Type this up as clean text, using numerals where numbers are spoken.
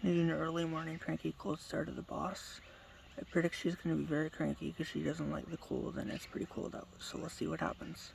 Need an early morning cranky cold start of the boss. I predict she's going to be very cranky because she doesn't like the cold and it's pretty cold out, so let's see what happens.